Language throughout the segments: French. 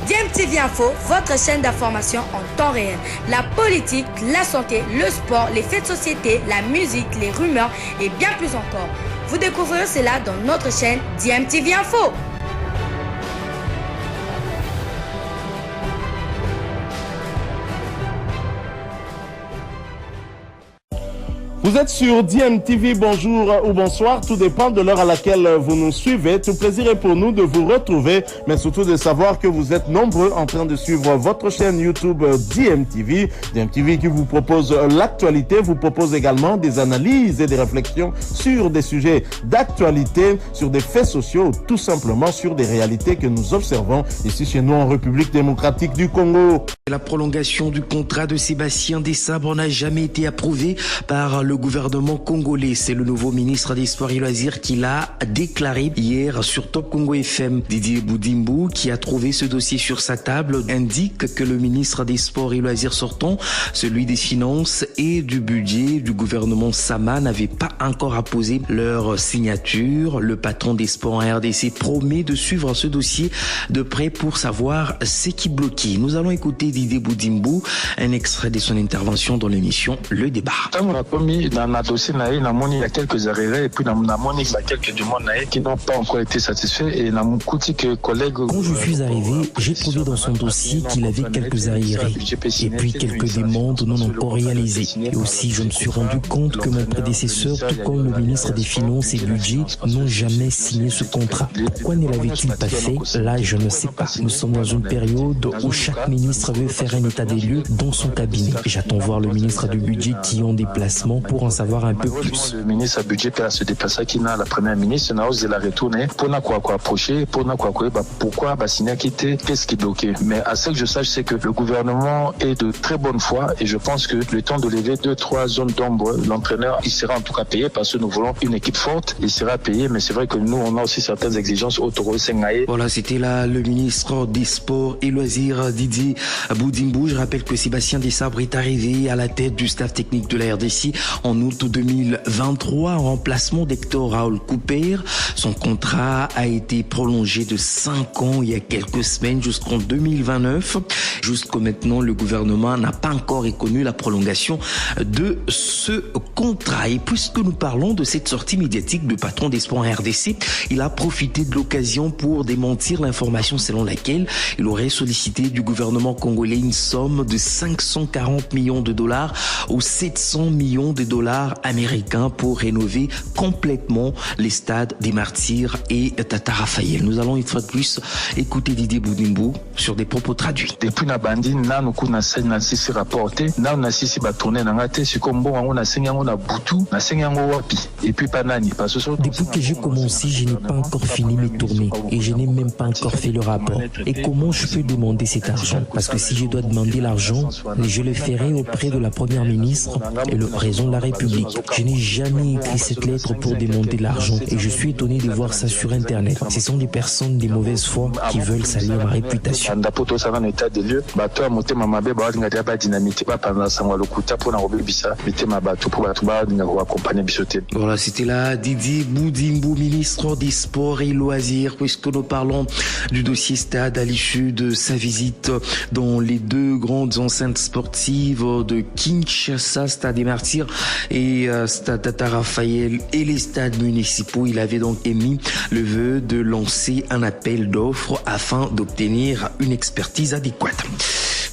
DMTV Info, votre chaîne d'information en temps réel. La politique, la santé, le sport, les faits de société, la musique, les rumeurs et bien plus encore. Vous découvrirez cela dans notre chaîne DMTV Info. Vous êtes sur DMTV, bonjour ou bonsoir, tout dépend de l'heure à laquelle vous nous suivez. Tout plaisir est pour nous de vous retrouver, mais surtout de savoir que vous êtes nombreux en train de suivre votre chaîne YouTube DMTV. DMTV qui vous propose l'actualité, vous propose également des analyses et des réflexions sur des sujets d'actualité, sur des faits sociaux, tout simplement sur des réalités que nous observons ici chez nous en République démocratique du Congo. La prolongation du contrat de Sébastien Desabre n'a jamais été approuvée par le gouvernement congolais. C'est le nouveau ministre des Sports et Loisirs qui l'a déclaré hier sur Top Congo FM. Didier Boudimbo, qui a trouvé ce dossier sur sa table, indique que le ministre des Sports et Loisirs sortant, celui des Finances et du Budget du gouvernement Sama, n'avait pas encore apposé leur signature. Le patron des sports en RDC promet de suivre ce dossier de près pour savoir ce qui bloquait. Nous allons écouter Didier Boudimbo, un extrait de son intervention dans l'émission Le Débat. Dans la dossier, il y a quelques arrêts et puis il y a quelques demandes qui n'ont pas encore été satisfaits. Et quand je suis arrivé, j'ai trouvé dans son dossier qu'il avait quelques arriérés et puis quelques demandes non encore réalisées. Et aussi, je me suis rendu compte que mon prédécesseur, tout comme le ministre des Finances et Budget, n'ont jamais signé ce contrat. Pourquoi ne l'avait-il pas fait? Là, je ne sais pas. Nous sommes dans une période où chaque ministre veut faire un état des lieux dans son cabinet. J'attends voir le ministre du Budget qui ont des placements pour en savoir un peu plus. Le ministre du Budget a se déplacé qui n'a la première ministre, n'a osé la retourner pour n'a quoi approcher, pour n'a quoi pourquoi signer quitter, qu'est-ce qui est bloqué. Mais à ce que je sache, c'est que le gouvernement est de très bonne foi et je pense que le temps de lever 2-3 zones d'ombre, l'entraîneur, il sera en tout cas payé parce que nous voulons une équipe forte, il sera payé, mais c'est vrai que nous, on a aussi certaines exigences au Toro Sengaye. Voilà, c'était là le ministre des Sports et Loisirs, Didier Boudimbo. Je rappelle que Sébastien Desabre est arrivé à la tête du staff technique de la RDC en août 2023 en remplacement d'Hector Raoul Couper. Son contrat a été prolongé de 5 ans il y a quelques semaines jusqu'en 2029. Jusqu'à maintenant, le gouvernement n'a pas encore reconnu la prolongation de ce contrat. Et puisque nous parlons de cette sortie médiatique du patron des sports en RDC, il a profité de l'occasion pour démentir l'information selon laquelle il aurait sollicité du gouvernement congolais une somme de 540 millions de dollars ou 700 millions de dollars américains pour rénover complètement les stades des Martyrs et Tata Raphaël. Nous allons une fois de plus écouter Didier Boudimbo sur des propos traduits. Depuis na bandi na nuku na sisi rapporté na na sisi ba tourner na ngate sikombo wango na senyango na butu na senyango wapi et puis panani parce que depuis que j'ai commencé, je n'ai pas encore fini mes tournées et je n'ai même pas encore fait le rapport. Et comment je peux demander cet argent? Parce que si je dois demander l'argent, je le ferai auprès de la première ministre et le président de la République. Je n'ai jamais écrit cette lettre pour demander l'argent et je suis étonné de voir ça sur Internet. Ce sont des personnes de mauvaise foi qui veulent salir ma réputation. Voilà, c'était là Didier Boudimbo, ministre des Sports et Loisirs, puisque nous parlons du dossier stade à l'issue de sa visite dans les deux grandes enceintes sportives de Kinshasa, Stade des Martyrs et Stade Tata Raphaël et les stades municipaux. Il avait donc émis le vœu de lancer un appel d'offres afin d'obtenir une expertise adéquate.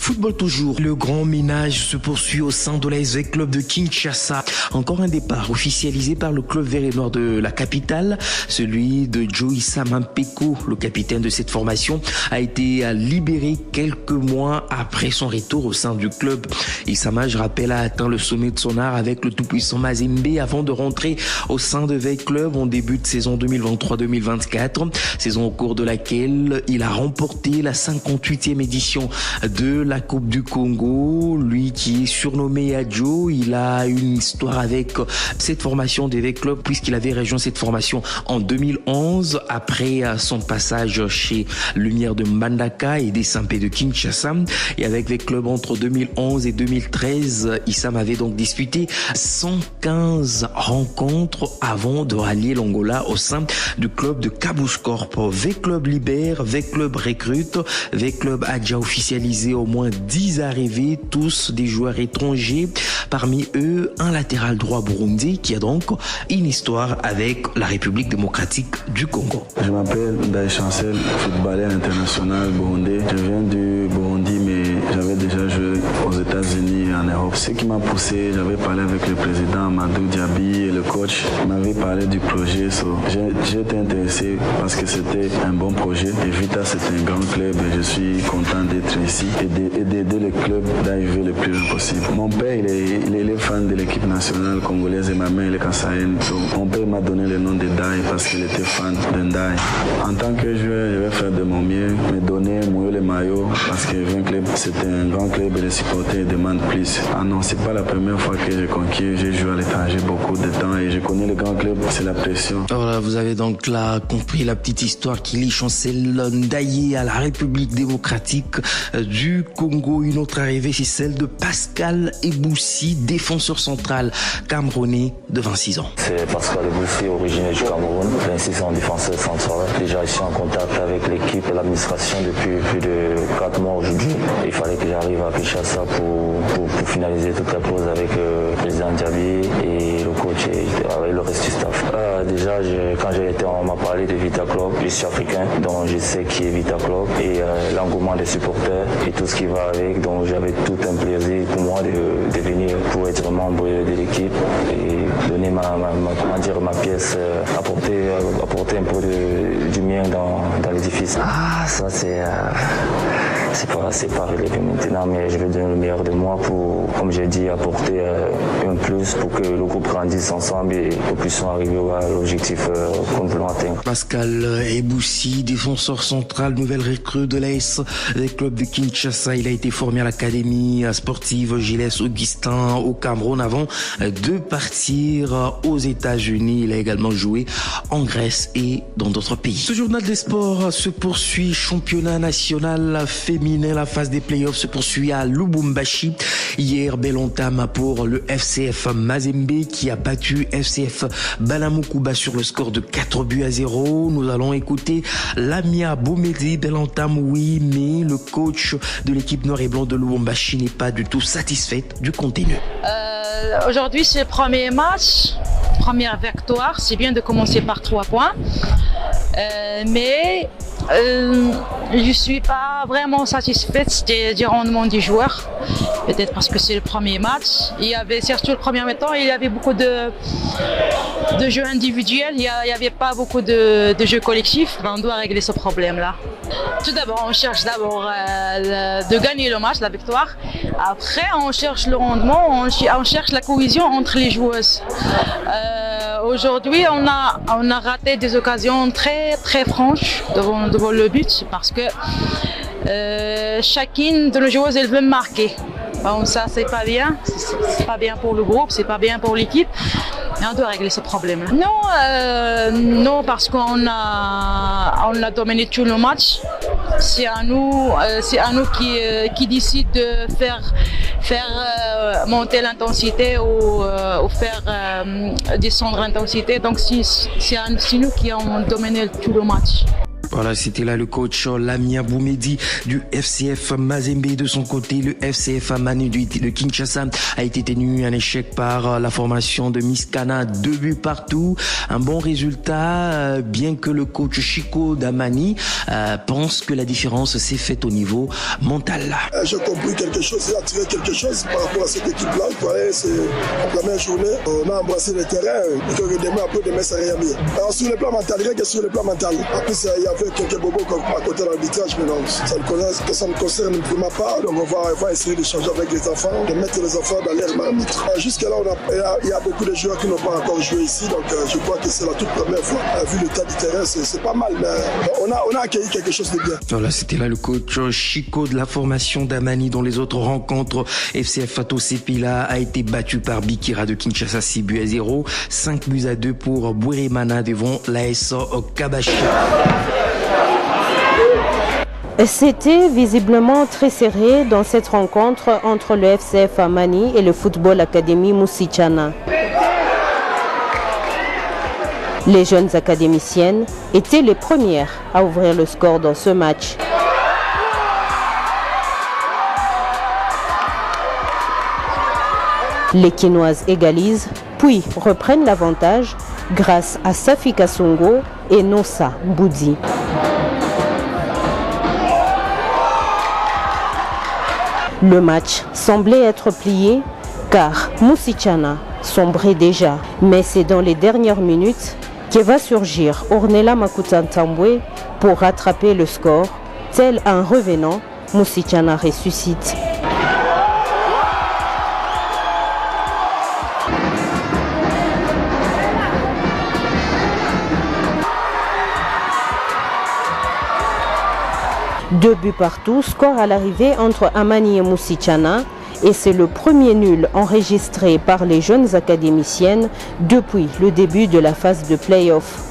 Football toujours, le grand ménage se poursuit au sein de l'ASV Club de Kinshasa. Encore un départ officialisé par le club vert et noir de la capitale, celui de Joïssa Mampeko, le capitaine de cette formation, a été libéré quelques mois après son retour au sein du club. Issama, je rappelle, a atteint le sommet de son art avec le tout-puissant Mazembe avant de rentrer au sein de Veil Club en début de saison 2023-2024, saison au cours de laquelle il a remporté la 58e édition de la Coupe du Congo. Lui qui est surnommé Adjo, il a une histoire avec cette formation des clubs puisqu'il avait rejoint cette formation en 2011 après son passage chez Lumière de Mbandaka et des Sampé de Kinshasa. Et avec les clubs entre 2011 et 2013, Issam avait donc disputé 115 rencontres avant de rallier l'Angola au sein du club de Kabush Corp. V-Club libère, V-Club recrute, V-Club a déjà officialisé au moins 10 arrivées, tous des joueurs étrangers. Parmi eux, un latéral droit burundais qui a donc une histoire avec la République démocratique du Congo. Je m'appelle Ndaye Chancel, footballeur international burundais. Je viens du Burundi, mais j'avais déjà joué aux États-Unis et en Europe. Ce qui m'a poussé, j'avais parlé avec le président Amadou Diaby et le coach m'avait parlé du projet. J'ai été intéressé parce que c'était un bon projet. Et Vita, c'est un grand club et je suis content d'être ici et d'aider le club d'arriver le plus loin possible. Mon père, il est fan de l'équipe nationale congolaise et ma mère, elle est Kassaïenne. Mon père m'a donné le nom de Ndaye parce qu'il était fan de Ndaye. En tant que joueur, je vais faire de mon mieux, me donner, mouiller le maillot parce que c'était un grand club et les supporters demandent plus. Ah non, c'est pas la première fois que j'ai conquis. J'ai joué à l'étranger beaucoup de temps et je connais le grand club, c'est la pression. Voilà, vous avez donc là compris la petite histoire qui lie Chancel Ndaye à la République démocratique du Congo. Une autre arrivée, c'est celle de Pascal Eboussi, défenseur central camerounais de 26 ans. C'est Pascal Eboussi, originaire du Cameroun, 26 ans, défenseur central. Déjà, je suis en contact avec l'équipe et l'administration depuis plus de 4 mois aujourd'hui. Il fallait que j'arrive à Kinshasa pour finaliser toute la cause avec le président Diaby et le coach et avec le reste du staff. Déjà, quand j'ai été, on m'a parlé de Vita Club. Je suis africain, donc je sais qui est Vita Club et l'engouement des supporters et tout ce qui va avec. Donc j'avais tout un plaisir pour moi de venir pour être membre de l'équipe et donner ma pièce, apporter un peu du mien dans l'édifice. Ça c'est pas relevé maintenant, mais je vais donner le meilleur de moi pour, comme j'ai dit, apporter un plus pour que le groupe grandisse ensemble et que nous puissions arriver à l'objectif qu'on veut atteindre. Pascal Eboussi, défenseur central, nouvelle recrue de l'AS des clubs de Kinshasa. Il a été formé à l'académie sportive Gilles Augustin au Cameroun avant de partir aux États-Unis. Il a également joué en Grèce et dans d'autres pays. Ce journal des sports se poursuit. Championnat national féminin, la phase des playoffs se poursuit à Lubumbashi. Hier, belle entame pour le FCF Mazembe qui a battu FCF Banamukuba sur le score de 4-0. Nous allons écouter Lamia Boumedi. Belle entame, oui, mais le coach de l'équipe noire et blanc de Lubumbashi n'est pas du tout satisfait du contenu. Aujourd'hui, c'est le premier match, première victoire. C'est bien de commencer par 3 points. Mais je ne suis pas vraiment satisfaite du rendement des joueurs. Peut-être parce que c'est le premier match. Il y avait, surtout le premier temps, il y avait beaucoup de jeux individuels. Il n'y avait pas beaucoup de jeux collectifs. On doit régler ce problème-là. Tout d'abord, on cherche de gagner le match, la victoire. Après, on cherche le rendement, on cherche la cohésion entre les joueuses. Aujourd'hui, on a raté des occasions très très franches devant le but parce que chacune de nos joueuses elle veut marquer. Bon, ça c'est pas bien pour le groupe, c'est pas bien pour l'équipe. Et on doit régler ce problème-là. Non, parce qu'on a dominé tout le match. C'est à nous qui décide de faire monter l'intensité ou faire descendre l'intensité. Donc c'est nous qui avons dominé tout le match. Voilà, c'était là le coach Lamia Boumedi du FCF Mazembe. De son côté, le FCF Manu de Kinshasa a été tenu un échec par la formation de Miss Kana, 2 buts partout. Un bon résultat, bien que le coach Chico Damani pense que la différence s'est faite au niveau mental. J'ai compris quelque chose, j'ai attiré quelque chose par rapport à cette équipe-là. C'est la première journée, on a embrassé le terrain et que demain ça rien mieux. Alors sur le plan mental, rien que sur le plan mental. En plus, il y a quelques bobos à côté de l'arbitrage, mais non, ça ne concerne vraiment pas. Donc on va essayer d'échanger avec les enfants, de mettre les enfants dans l'air marmite. Jusqu'à là, il y a beaucoup de joueurs qui n'ont pas encore joué ici, donc je crois que c'est la toute première fois. Vu l'état du terrain, c'est pas mal, mais on a accueilli quelque chose de bien. Voilà, c'était là le coach Chico de la formation d'Amani. Dans les autres rencontres, FCF Fato Sepila a été battu par Bikira de Kinshasa 6 buts à 0, 5 buts à 2 pour Bouiremana devant l'AS Kabashi. C'était visiblement très serré dans cette rencontre entre le FCF Amani et le Football Academy Moussichana. Les jeunes académiciennes étaient les premières à ouvrir le score dans ce match. Les Quinoises égalisent, puis reprennent l'avantage grâce à Safi Kasongo et Nossa Boudi. Le match semblait être plié car Moussichana sombrait déjà. Mais c'est dans les dernières minutes que va surgir Ornella Makutantambwe pour rattraper le score. Tel un revenant, Moussichana ressuscite. Deux buts partout, score à l'arrivée entre Amani et Moussichana. Et c'est le premier nul enregistré par les jeunes académiciennes depuis le début de la phase de play-off.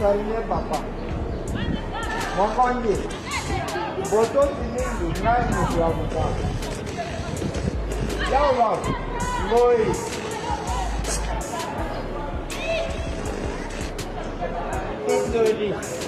Karine papa. Mokonde. Boto siningi ngai mtu avocat. Yawa. Ngoi. Indoli.